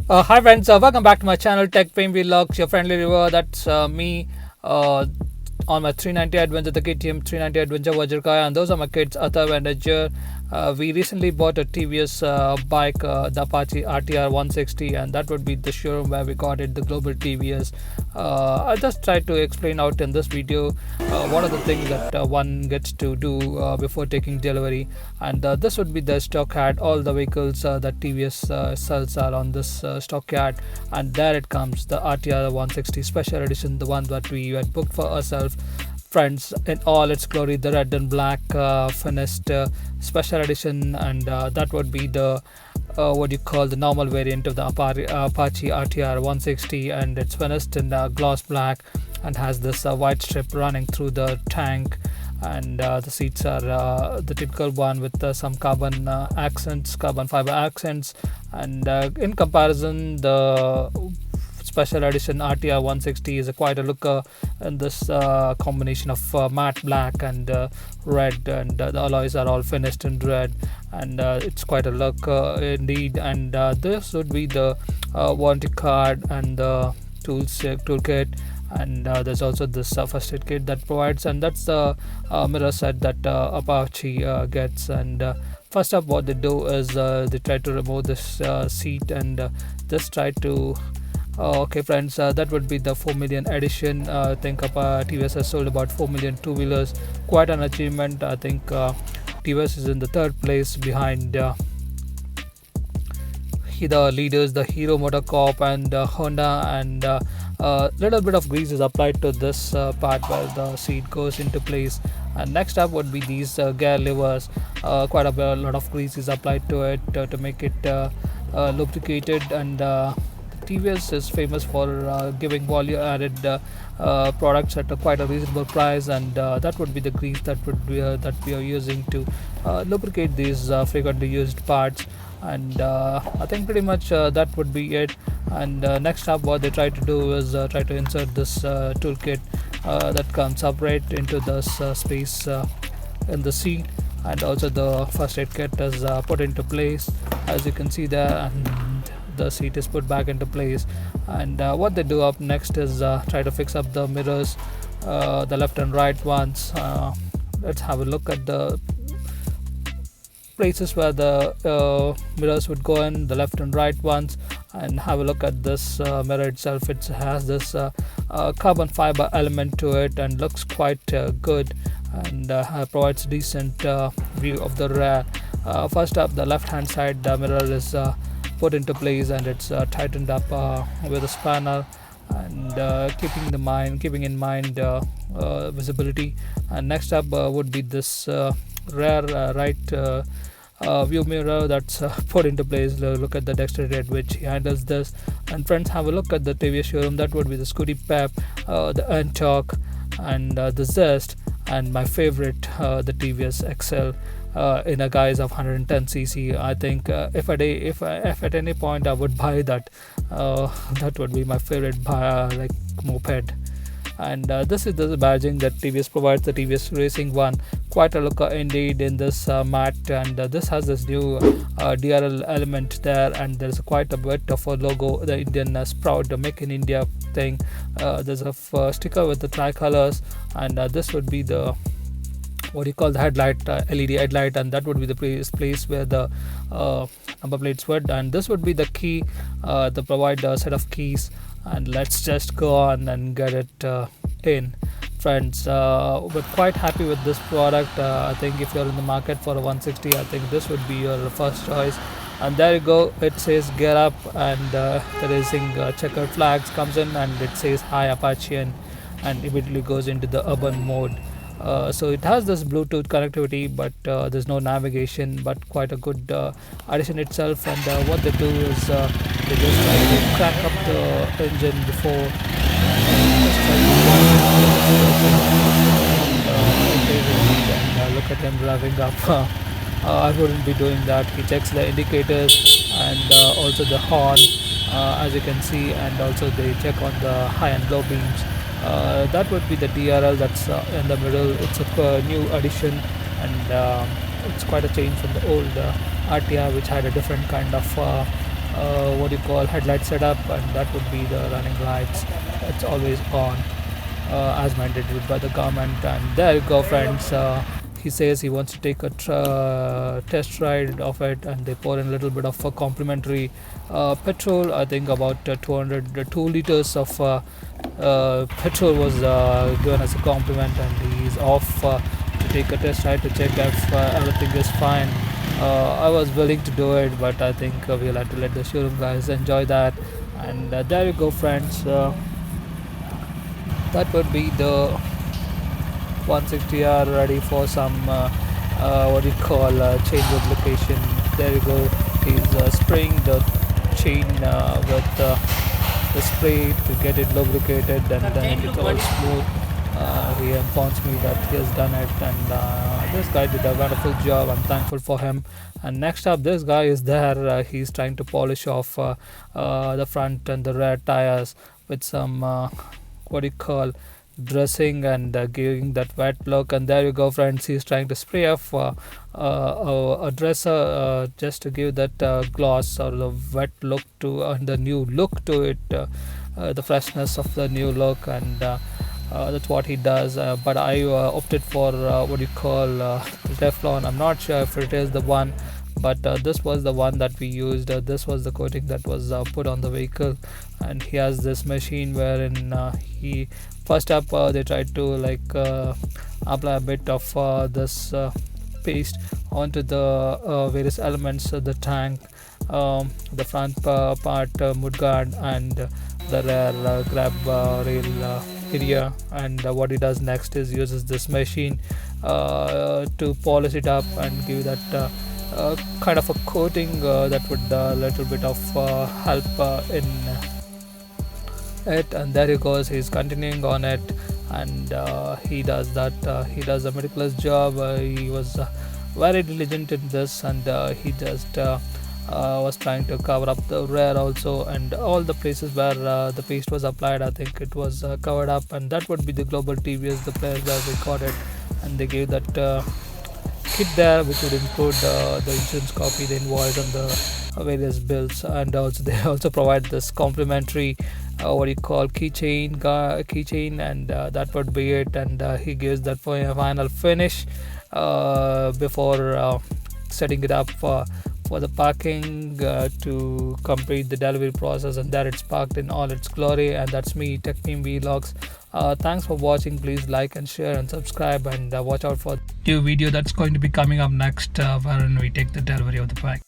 Hi friends, welcome back to my channel Tech Pain Vlogs. Your friendly reviewer, that's me. Uh, on my 390 Adventure, the KTM 390 Adventure Vajrakai, and those are my kids, Athav and Ajay. We recently bought a TVS bike, the Apache RTR 160, and that would be the showroom where we got it, the Global TVS. I'll just try to explain out in this video what are the things that one gets to do before taking delivery, and this would be the stock ad. All the vehicles that TVS sells are on this stock ad, and there it comes, the RTR 160 Special Edition, the one that we had booked for ourselves, friends, in all its glory, the red and black finished special edition. And that would be the what you call the normal variant of the Apache RTR 160, and it's finished in gloss black and has this white strip running through the tank. And the seats are the typical one with some carbon accents, carbon fiber accents. And in comparison, the special edition RTR 160 is a quite a looker in this combination of matte black and red, and the alloys are all finished in red, and it's quite a look indeed. And this would be the warranty card and the toolkit. And there's also this first aid kit that provides, and that's the mirror set that Apache gets. And first up, what they do is they try to remove this seat, and just try to okay, friends, that would be the 4 million edition. I think TVS has sold about 4 million two wheelers. Quite an achievement. I think TVS is in the third place behind the leaders, the Hero MotoCorp and Honda. And little bit of grease is applied to this part where the seat goes into place. And next up would be these gear levers. Quite a lot of grease is applied to it to make it lubricated. And TVS is famous for giving value added products at quite a reasonable price, and that would be the grease that we are using to lubricate these frequently used parts. And I think pretty much that would be it. And next up, what they try to do is try to insert this toolkit that comes separate into this space in the seat. And also the first aid kit is put into place, as you can see there, and the seat is put back into place. And what they do up next is try to fix up the mirrors, the left and right ones. Let's have a look at the places where the mirrors would go in, the left and right ones. And have a look at this mirror itself. It has this carbon fiber element to it and looks quite good, and provides decent view of the rear. First up, the left hand side mirror is put into place, and it's tightened up with a spanner, and keeping in mind visibility. And next up would be this rear right view mirror that's put into place. Look at the dexterity at which he handles this. And friends, have a look at the TVS showroom. That would be the Scooty Pep, the Ntorq, and the Zest, and my favorite, the TVS XL in a guise of 110cc. I think if at any point I would buy that, that would be my favorite like moped. And this is the badging that TVS provides, the TVS Racing One. Quite a looker indeed in this mat. And this has this new DRL element there, and there's quite a bit of a logo, the Indian Sprout, the Make in India thing. There's a sticker with the tricolors, and this would be the what do you call the headlight, LED headlight, and that would be the place where the number plates would. And this would be the key. They provide a set of keys, and let's just go on and get it in, friends. We're quite happy with this product. I think if you're in the market for a 160, I think this would be your first choice. And there you go, it says gear up, and the racing checkered flags comes in, and it says hi Apache, and immediately goes into the urban mode. So it has this Bluetooth connectivity, but there's no navigation, but quite a good addition itself. And what they do is they just try to crank up the engine before just try and look at him revving up. I wouldn't be doing that. He checks the indicators and also the horn, as you can see, and also they check on the high and low beams. That would be the DRL that's in the middle. It's a new addition, and it's quite a change from the old RTR, which had a different kind of what do you call headlight setup, and that would be the running lights. It's always on, as mandated by the government. And there you go, friends. He says he wants to take a test ride of it, and they pour in a little bit of complimentary petrol. I think about 2 liters of petrol was given as a compliment, and he's off to take a test ride to check if everything is fine. I was willing to do it, but I think we'll have to let the showroom guys enjoy that. And there you go, friends. That would be the 160R ready for some what do you call chain lubrication. There you go. He's spraying the chain with the spray to get it lubricated, and then it's all smooth. He informs me that he has done it, and this guy did a wonderful job. I'm thankful for him. And next up, this guy is there. He's trying to polish off the front and the rear tires with some what do you call dressing, and giving that wet look. And there you go, friends. He's trying to spray off a dresser just to give that gloss or the wet look to and the new look to it, the freshness of the new look. And that's what he does. But I opted for what do you call Teflon. I'm not sure if it is the one, but this was the one that we used. This was the coating that was put on the vehicle. And he has this machine wherein he first up they tried to apply a bit of this paste onto the various elements of the tank, the front part mudguard, and the rear grab rail area. And what he does next is uses this machine to polish it up and give that kind of a coating that would little bit of help in it. And there he goes, he's continuing on it. And he does that, he does a meticulous job. He was very diligent in this, and he just was trying to cover up the rear also, and all the places where the paste was applied, I think it was covered up. And that would be the Global TVS, the players that recorded, and they gave that kit there, which would include the insurance copy, the invoice, and the various bills. And also they also provide this complimentary what do you call keychain, and that would be it. And he gives that for a final finish before setting it up for the parking to complete the delivery process. And there it's parked in all its glory. And that's me, TechMeme Vlogs. Thanks for watching. Please like and share and subscribe, and watch out for the new video that's going to be coming up next, wherein we take the delivery of the bike.